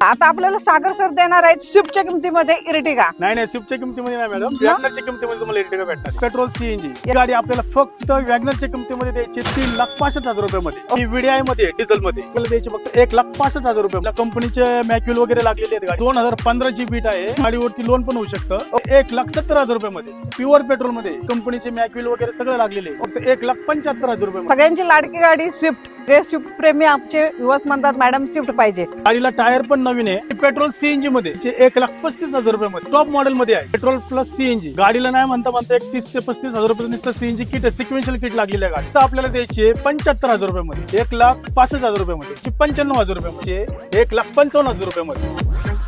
आता आपल्याला सागर सर देणार आहेत स्विफ्टच्या किमतीमध्ये इर्टिगा. नाही स्विफ्टच्या किमतीमध्ये नाही मॅडम, वॅगनरच्या किमतीमध्ये तुम्हाला इर्टिगा भेटणार. पेट्रोल सीएनजी ही गाडी आपल्याला फक्त वॅगनरच्या किमतीमध्ये द्यायची 3,65,000 रुपयामध्ये. ही VDI मध्ये डिझेल मध्ये आपल्याला द्यायची फक्त 1,65,000 रुपये. कंपनीचे मॅक्युल वगैरे लागलेले आहेत. गाडी 2015 ची बीट आहे. गाडीवरती लोन पण होऊ शकतं. 1,70,000 रुपयामध्ये प्युअर पेट्रोल मध्ये कंपनीचे मॅक्युल वगैरे सगळं लागलेले फक्त 1,75,000 रुपये. सगळ्यांची लाडकी गाडी स्विफ्ट. जे स्विफ्ट प्रेमी आमचे युवक म्हणतात मॅडम स्विफ्ट पाहिजे. गाडीला टायर पण नवीन आहे. पेट्रोल सीएनजी मध्ये 1,35,000 रुपयामध्ये टॉप मॉडेल मध्ये आहे. पेट्रोल प्लस सीएनजी गाडीला नाही म्हणता 31 ते 35,000 रुपये नुसतं सीएनजी किट आहे. सिक्वेन्शियल किट लागलेली आहे. गाडी तर आपल्याला द्यायची 75,000 रुपयामध्ये. 1,65,000 रुपयामध्ये 95,000 रुपयामध्ये 1,55,000 रुपयामध्ये.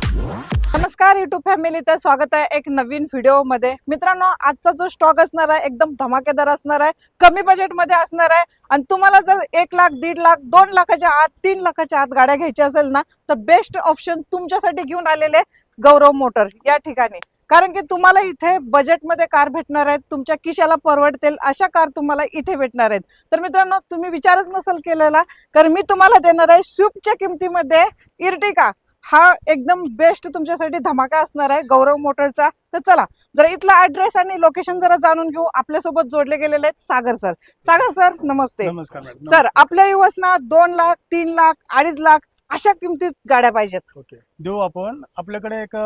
नमस्कार युट्यूब फॅमिली, तर स्वागत आहे एक नवीन व्हिडिओ मध्ये. मित्रांनो, आजचा जो स्टॉक असणार आहे एकदम धमाकेदार असणार आहे, कमी बजेट मध्ये असणार आहे. आणि तुम्हाला जर 1 लाख, 1.5 लाख, 2 लाखाच्या आत, 3 लाखाच्या आत गाड्या घ्यायच्या असेल ना, तर बेस्ट ऑप्शन तुमच्यासाठी घेऊन आलेले गौरव मोटर या ठिकाणी. कारण की तुम्हाला इथे बजेटमध्ये कार भेटणार आहेत, तुमच्या खिशाला परवडतील अशा कार तुम्हाला इथे भेटणार आहेत. तर मित्रांनो, तुम्ही विचारच नसेल केलेला, कारण मी तुम्हाला देणार आहे स्विफ्टच्या किमतीमध्ये इर्टिगा. हा एकदम बेस्ट तुमच्यासाठी धमाका असणार आहे गौरव मोटरचा. तर चला जरा इथला ऍड्रेस आणि लोकेशन जरा जाणून घेऊ. आपल्यासोबत जोडले गेलेले आहेत सागर सर. सागर सर नमस्ते. नमस्कार मॅडम. सर, आपल्या युवसना 2 लाख, 3 लाख, 2.5 लाख अशा किमतीत गाड्या पाहिजेत. ओके, देऊ आपण. आपल्याकडे एक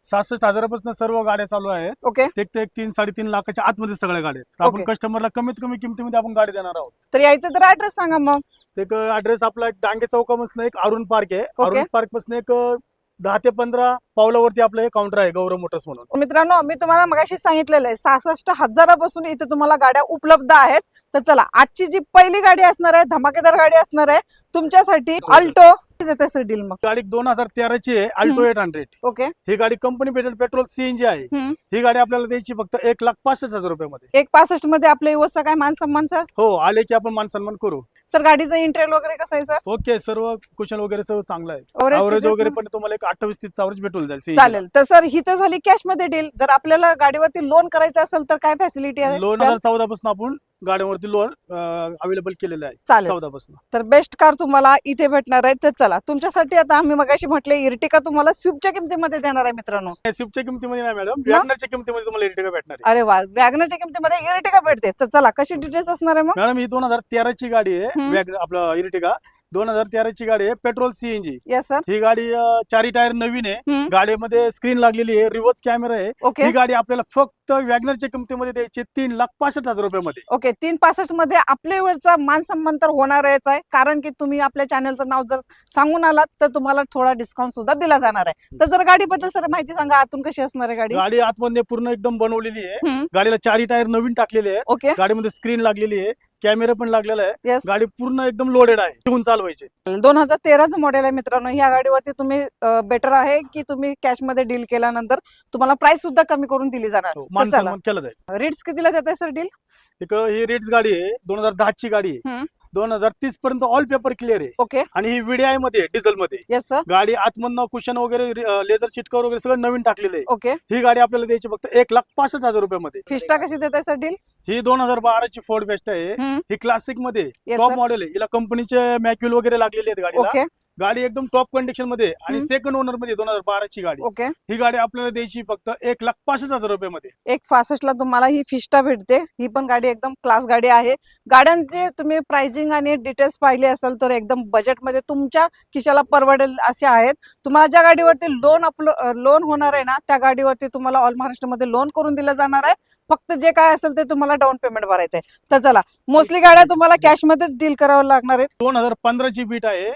66,000 सर्व गाड्या चालू आहेत. ओके, एक 3-3.5 लाखाच्या आतमध्ये सगळ्या गाड्या आहेत. आपण कस्टमरला कमीत कमी किमतीमध्ये आपण गाडी देणार आहोत. तर यायचं तर ऍड्रेस सांगा मग. एक ऍड्रेस आपला एक डांगे चौकापासून एक अरुण पार्क आहे. अरुण पार्क पासून एक 10 ते 15 पावलावरती आपलं हे काउंटर आहे गौरव मोटर्स म्हणून. मित्रांनो, मी तुम्हाला मगाशी सांगितलेलं आहे 66,000 इथे तुम्हाला गाड्या उपलब्ध आहेत. तर चला, आजची जी पहिली गाडी असणार आहे, धमाकेदार गाडी असणार आहे तुमच्यासाठी, अल्टो देते सर डील. मग गाडी 2013 ची आहे, अल्टो 800. ओके, ही गाडी कंपनी पेट्रोल सीएनजी आहे. ही गाडी आपल्याला द्यायची फक्त 1,65,000 रुपयामध्ये. 1,65 मध्ये आपल्या युवसचा काय मान सन्मान सर? हो, आले की आपण मान सन्मान करू. सर, गाडीचं इंटेरियर वगैरे कसं आहे सर? ओके, सर्व कुशन वगैरे सर्व चांगलं आहे. Average अवरेज किती वगैरे असणार? पण तुम्हाला एक 28-30 अवरेज भेटून जाईल. चालेल. तर सर, ही तर झाली कॅश मध्ये डील. जर आपल्याला गाडीवरती लोन करायचं असेल तर काय फॅसिलिटी आहे? 2014 पासून आपण गाड्यांवरती लोन अवेलेबल केलेलं आहे. चालेल. 14 पासून. तर बेस्ट कार तुम्हाला इथे भेटणार आहे. तर चला, तुमच्यासाठी आता आम्ही मगाशी म्हटले इर्टिगा तुम्हाला स्विफ्टच्या किमतीमध्ये देणार आहे मित्रांनो. स्विफ्टच्या किमतीमध्ये नाही मॅडम, वॅगनरच्या किमतीमध्ये तुम्हाला इर्टिगा भेटणार आहे. अरे वा, वॅगनरच्या किमतीमध्ये इर्टिगा भेटते. तर चला, कशी डिटेल्स असणार आहे मग? मॅडम, ही 2013 ची गाडी आहे. आपलं इर्टिगा 2013 ची गाडी आहे, पेट्रोल सीएनजी. Yes sir. ही गाडी 4 टायर नवीन आहे. गाडीमध्ये स्क्रीन लागलेली आहे, रिव्हर्स कॅमेरा आहे. ओके, ही गाडी आपल्याला फक्त वॅगनरच्या किमतीमध्ये द्यायची 3,65,000 रुपयामध्ये. ओके, 3,65 मध्ये आपल्या वेळचा मान सन्मान तर होणारच आहे. कारण की तुम्ही आपल्या चॅनलचं नाव जर सांगून आलात तर तुम्हाला थोडा डिस्काउंट सुद्धा दिला जाणार आहे. तर जर गाडीबद्दल सर माहिती सांगा, आतून कशी असणार आहे गाडी? गाडी आतमध्ये पूर्ण एकदम बनवलेली आहे. गाडीला 4 टायर नवीन टाकलेले आहे. ओके, गाडीमध्ये स्क्रीन लागलेली आहे, कॅमेरा पण लागलेला आहे. येस. गाडी पूर्ण एकदम लोडेड आहे, घेऊन चालवायचे. 2013चं मॉडेल आहे मित्रांनो. ह्या गाडीवरती तुम्ही बेटर आहे की तुम्ही कॅश मध्ये डील केल्यानंतर तुम्हाला प्राइस सुद्धा कमी करून दिली जाणार. मान सन्मान केलं जाईल. रेट्स कितीला देत आहे सर डील? ही रेट्स गाडी आहे, 2010 ची गाडी आहे. 2030 पर्यंत ऑल पेपर क्लिअर आहे. ओके, आणि ही VDI मध्ये डिझेल मध्ये. Yes sir. गाडी आतमधनं कुशन वगैरे, लेझर सीट कव्हर वगैरे सगळं नवीन टाकलेलं आहे. ओके, ही गाडी आपल्याला द्यायची फक्त 1,65,000 रुपयामध्ये. फिस्टा कशी देत आहे सर डील? ही 2012 ची फोर्ड फेस्टा आहे. ही क्लासिक मध्ये Yes, टॉप sir. मॉडेल आहे. हिला कंपनीचे मॅक्युल वगैरे लागलेले आहेत गाडीला. ओके, गाडी एकदम टॉप कंडिशन मध्ये आणि सेकंड ओनर मध्ये 2012 ची गाडी. ओके, ही गाडी आपल्याला द्यायची फक्त 1,65,000 रुपयामध्ये. 1,65 ला तुम्हाला ही फिस्टा भेटते. ही पण गाडी एकदम क्लास गाडी आहे. गाड्यांचे तुम्ही प्राइसिंग आणि डिटेल्स पाहिले असेल तर एकदम बजेटमध्ये तुमच्या खिशाला परवडेल असे आहेत. तुम्हाला ज्या गाडीवरती लोन होणार आहे ना, त्या गाडीवरती तुम्हाला ऑल महाराष्ट्रामध्ये लोन करून दिलं जाणार आहे. फक्त जे काय असेल ते तुम्हाला डाऊन पेमेंट भरायचंय. तर चला, मोस्टली गाड्या तुम्हाला कॅश मध्येच डील करावं लागणार आहेत. 2015 ची बीट आहे.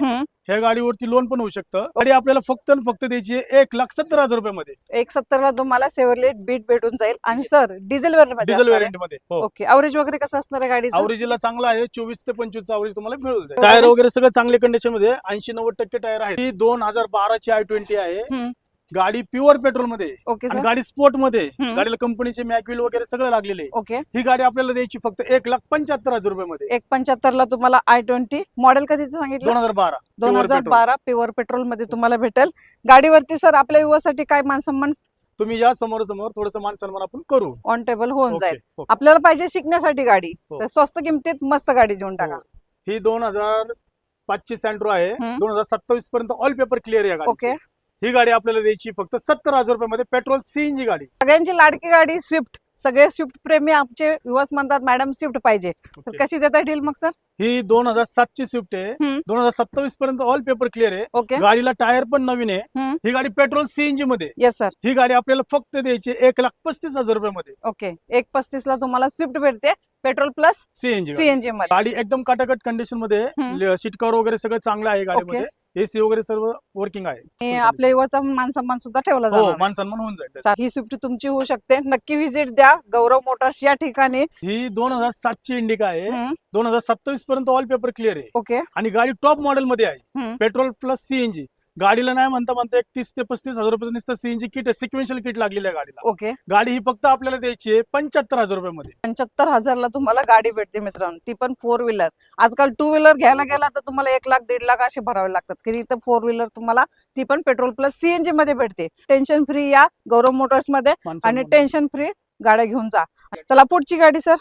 ह्या गाडीवरती लोन पण होऊ शकतं. गाडी आपल्याला फक्त द्यायची 1,70,000 रुपयामध्ये. 1,70 ला तुम्हाला सेव्हरलेट बीट भेटून जाईल. आणि sir, diesel variant diesel variant मध्ये. ओके, अवरेज वगैरे कसं असणार आहे गाडीचं? अवरेजला चांगला आहे, 24 ते 25 अवरेज तुम्हाला मिळून जाईल. टायर वगैरे सगळं चांगल्या कंडिशन मध्ये 80-90% टायर आहे. ही 2012 ची i20 आहे. गाडी प्युअर पेट्रोल मध्ये. ओके आणि सर. गाडी स्पोर्ट मध्ये. गाडीला कंपनीचे मॅक्युल वगैरे सगळं लागलेले. ओके, ही गाडी आपल्याला द्यायची फक्त 1,75,000 रुपयामध्ये. 1,75 ला तुम्हाला i20 मॉडेल कधीच सांगितलं? 2012. 2012 प्युअर पेट्रोल मध्ये तुम्हाला भेटेल. गाडीवरती सर आपल्या युवासाठी काय मान सन्मान? तुम्ही या समोर थोडस मान सन्मान आपण करू. ऑन टेबल होऊन जाईल. ओके. आपल्याला पाहिजे शिकण्यासाठी गाडी, हो. तर स्वस्त किमतीत मस्त गाडी देऊन टाका. ही 2005 ची सँट्रो आहे. 2027 पर्यंत ऑल पेपर क्लिअर आहे गाडी. ओके, ही गाडी आपल्याला द्यायची फक्त 70,000 रुपयामध्ये पेट्रोल सीएनजी गाडी. सगळ्यांची लाडकी गाडी स्विफ्ट, सगळे स्विफ्ट प्रेमी आमचे युवस म्हणतात मॅडम स्विफ्ट पाहिजे, तर Okay. कशी देता डील मग सर? ही 2007 ची स्विफ्ट आहे. हम्म. 2027 पर्यंत ऑल पेपर क्लिअर आहे. ओके. गाडीला टायर पण नवीन आहे. हम्म. ही गाडी पेट्रोल सीएनजी मध्ये. Yes sir. ही गाडी आपल्याला फक्त द्यायची 1,35,000 रुपयामध्ये ओके. 1,35,000 ला तुम्हाला स्विफ्ट भेटते पेट्रोल प्लस सीएनजी. सीएनजी मध्ये. गाडी एकदम काटाकट कंडिशन मध्ये हम्म. सीट कव्हर वगैरे सगळं चांगलं आहे गाडीमध्ये. एसी वगैरे सर्व वर्किंग आहे. आणि आपल्या युवाचा मान सन्मान सुद्धा ठेवला हो, जाणार. मान सन्मान होऊन जाईल. ही स्विफ्ट तुमची होऊ शकते. नक्की व्हिजिट द्या गौरव मोटर्स या ठिकाणी. ही 2007 ची इंडिका आहे. हम्म. 2027 पर्यंत ऑल पेपर क्लिअर आहे ओके. आणि गाडी टॉप मॉडेल मध्ये आहे. हम्म. Petrol plus CNG. गाडीला नाही म्हणता 31 ते 35,000 रुपये नुसतं सीएनजी किट आहे, सिक्वेन्शियल किट लागलेलं आहे गाडीला. ओके. गाडी ही फक्त आपल्याला द्यायची आहे 75,000 रुपयामध्ये. 75,000 ला तुम्हाला गाडी भेटते मित्रांनो, ती पण 4 व्हीलर. आजकाल 2 व्हीलर घ्यायला गेला तर तुम्हाला 1 लाख 1.5 लाख असे भरावे लागतात, की इथं 4 व्हीलर तुम्हाला ती पण पेट्रोल प्लस सीएनजी मध्ये भेटते. टेन्शन फ्री या गौरव मोटर्स मध्ये आणि टेन्शन फ्री गाड्या घेऊन जा. चला पुढची गाडी सर.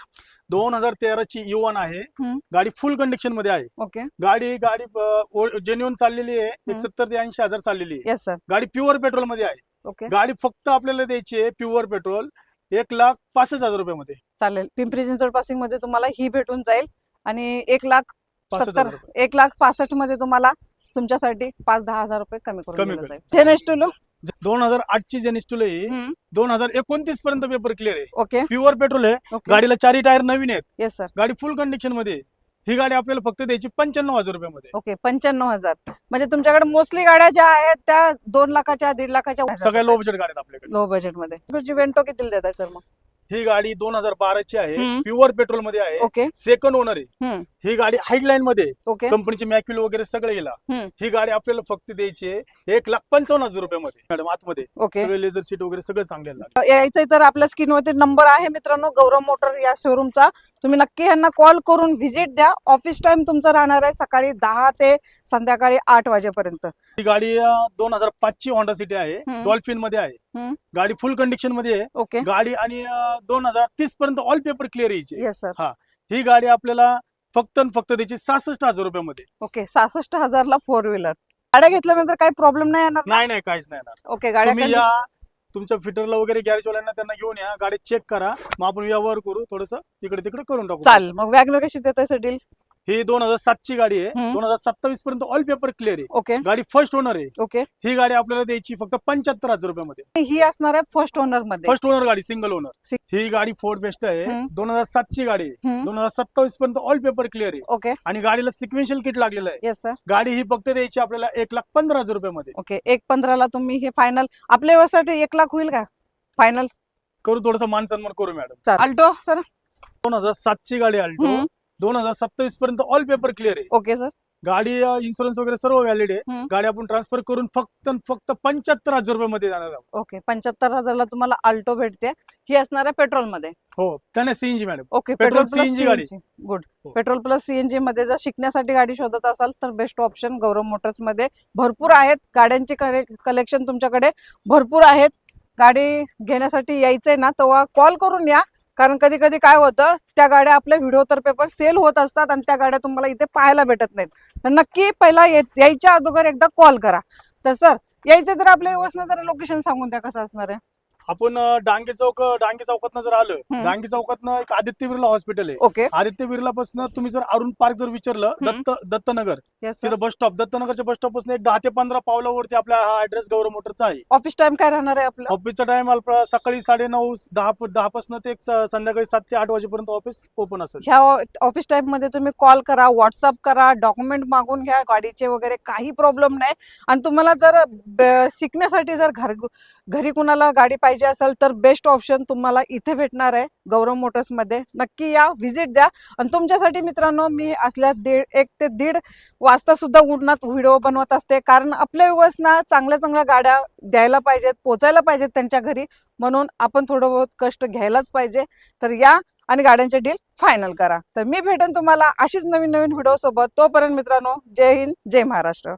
2013 ची U1 आहे. हम्म. गाडी फुल कंडिशन मध्ये आहे. ओके. गाडी जेन्युअन चाललेली आहे. 70 ते 80,000 चाललेली आहे. Yes sir. गाडी प्युअर पेट्रोल मध्ये आहे. ओके. गाडी फक्त आपल्याला द्यायची आहे प्युअर पेट्रोल 1,65,000 रुपयामध्ये. चालेल. पिंपरी चिंचवड पासिंग मध्ये तुम्हाला ही भेटून जाईल आणि 1,70,000 65,000 1,65,000 मध्ये तुम्हाला तुमच्यासाठी 5-10 हजार रुपये कमी करून कमी दिलं करू. जाईल. जेनेस्टुलो. 2008 ची जेनिस्टुल आहे. 2029 पर्यंत पेपर क्लिअर आहे. ओके. प्युअर पेट्रोल आहे. ओके. गाडीला 4 टायर नवीन आहेत. Yes sir. गाडी फुल कंडिशन मध्ये आहे. ही गाडी आपल्याला फक्त द्यायची 95,000 रुपयामध्ये. ओके. 95,000 म्हणजे तुमच्याकडे मोस्टली गाड्या ज्या आहेत त्या 2 लाखाच्या 1.5 लाखाच्या सगळ्या लो बजेट गाड्या आहेत आपल्याकडे. लो बजेट मध्ये. वेंटो किती देताय सर मग? ही गाडी 2012 ची आहे. हम्म. प्युअर पेट्रोल मध्ये आहे. ओके. सेकंड ओनर आहे. हम्म. ही गाडी हाईलाईन मध्ये आहे. ओके. कंपनीची मॅक्युल वगैरे सगळं गेला. हम्म. ही गाडी आपल्याला फक्त द्यायची आहे 1,55,000 रुपयामध्ये. मॅडम आतमध्ये ओके. सगळे लेझर सीट वगैरे सगळं चांगले लागले. यायचं तर आपल्या स्क्रीनवरती नंबर आहे मित्रांनो गौरव मोटर या शोरूमचा. तुम्ही नक्की यांना कॉल करून व्हिजिट द्या. ऑफिस टाइम तुमचा राहणार आहे सकाळी 10 ते संध्याकाळी 8 वाजेपर्यंत. ही गाडी 2005 ची होंडा सिटी आहे. हम्म. डॉल्फिन मध्ये आहे. हम्म. गाडी फुल कंडिशन मध्ये आहे. ओके. गाडी आणि 2030 पर्यंत ऑल पेपर क्लिअर यायची. Yes sir. ही गाडी आपल्याला फक्त आणि फक्त द्यायची 66,000 रुपयामध्ये. ओके. 66,000 ला 4 व्हीलर. गाड्या घेतल्यानंतर काही प्रॉब्लेम नाही येणार ना? नाही काहीच नाही येणार. ओके. गाड्या तुम्ही या तुमच्या फिटरला वगैरे गॅरेजवाल्यांना त्यांना घेऊन या, गाडी चेक करा, मग आपण व्यवहार करू, थोडस इकडे तिकडे करून टाकू. चालेल. मग वॅगनर कशी देताय सर डील? ही 2007 ची गाडी आहे. हम्म. 2027 पर्यंत ऑल पेपर क्लिअर आहे. ओके. गाडी फर्स्ट ओनर आहे. ओके. ही गाडी आपल्याला द्यायची फक्त 75,000 रुपयामध्ये. ही असणार आहे फर्स्ट ओनर मध्ये. फर्स्ट ओनर गाडी, सिंगल ओनर. सि- ही गाडी फोर्ड बेस्ट आहे. हम्म. 2007 ची गाडी आहे. हम्म. 2027 पर्यंत ऑल पेपर क्लिअर आहे ओके. आणि गाडीला सिक्वेन्शियल किट लागलेलं आहे. Yes sir. गाडी ही फक्त द्यायची आपल्याला 1,15,000 रुपयामध्ये. ओके. 1,15,000 ला तुम्ही हे फायनल आपल्या व्यवसायासाठी 1 लाख होईल का फायनल? करू, थोडस मान सन्मान करू मॅडम. चालेल. Alto sir. 2007 ची गाडी अल्टो. हम्म. 2027 पर्यंत ऑल पेपर क्लिअर आहे. Okay sir. गाडी इन्शुरन्स वगैरे सर्व व्हॅलिड आहे. हम्म. गाडी आपण ट्रान्सफर करून फक्त 75,000 रुपयामध्ये जाणार आहोत. ओके. 75,000 ला तुम्हाला अल्टो भेटते. ही असणार आहे पेट्रोल मध्ये. हो, त्याने CNG madam. Okay. Petrol petrol plus CNG गाडी. सीएनजी. गुड. हो. पेट्रोल प्लस सीएनजी मध्ये जर शिकण्यासाठी गाडी शोधत असाल तर बेस्ट ऑप्शन गौरव मोटर्स मध्ये भरपूर आहेत. गाड्यांचे कलेक्शन तुमच्याकडे भरपूर आहेत. गाडी घेण्यासाठी यायचंय ना तेव्हा कॉल करून या, कारण कधी कधी काय होतं त्या गाड्या आपल्या व्हिडिओ तर्फे पण सेल होत असतात आणि त्या गाड्या तुम्हाला इथे पाहायला भेटत नाहीत. तर नक्की पहिला यायच्या अगोदर एकदा कॉल करा. तर सर यायचं तर आपल्या व्यवस्था जरा लोकेशन सांगून द्या कसं असणार आहे. आपण डांगे चौकातनं जर आलं, हम्म. डांगे चौकातनं एक आदित्य बिर्ला हॉस्पिटल आहे. ओके. आदित्य बिर्ला पासून तुम्ही जर अरुण पार्क जर विचारलं, हम्म. Dattanagar, yes sir. तिथं बस स्टॉप, दत्तनगरच्या बस स्टॉप पासून एक 10 ते 15 पावलावरती आपला हा ऍड्रेस गौरव मोटरचा आहे. ऑफिस टाइम काय राहणार आहे आपलं? ऑफिसचा टाइम सकाळी 9:30 10 पासून ते संध्याकाळी 7 ते 8 वाजेपर्यंत ऑफिस ओपन असेल. ह्या ऑफिस टाइम मध्ये तुम्ही कॉल करा, व्हॉट्सअप करा, डॉक्युमेंट मागून घ्या गाडीचे वगैरे, काही प्रॉब्लेम नाही. आणि तुम्हाला जर शिकण्यासाठी जर घरी कुणाला गाडी पाहिजे असेल तर बेस्ट ऑप्शन तुम्हाला इथे भेटणार आहे गौरव मोटर्स मध्ये. नक्की या, व्हिजिट द्या. आणि तुमच्यासाठी मित्रांनो मी असल्या 1 ते 1.5 वाजता सुद्धा उन्हात व्हिडिओ बनवत असते, कारण आपल्या व्यवस्था चांगल्या गाड्या द्यायला पाहिजेत, पोचायला पाहिजेत त्यांच्या घरी, म्हणून आपण थोडं बहुत कष्ट घ्यायलाच पाहिजे. तर या आणि गाड्यांचे डील फायनल करा. तर मी भेटेन तुम्हाला अशीच नवीन व्हिडिओ सोबत. तोपर्यंत मित्रांनो जय हिंद, जय महाराष्ट्र.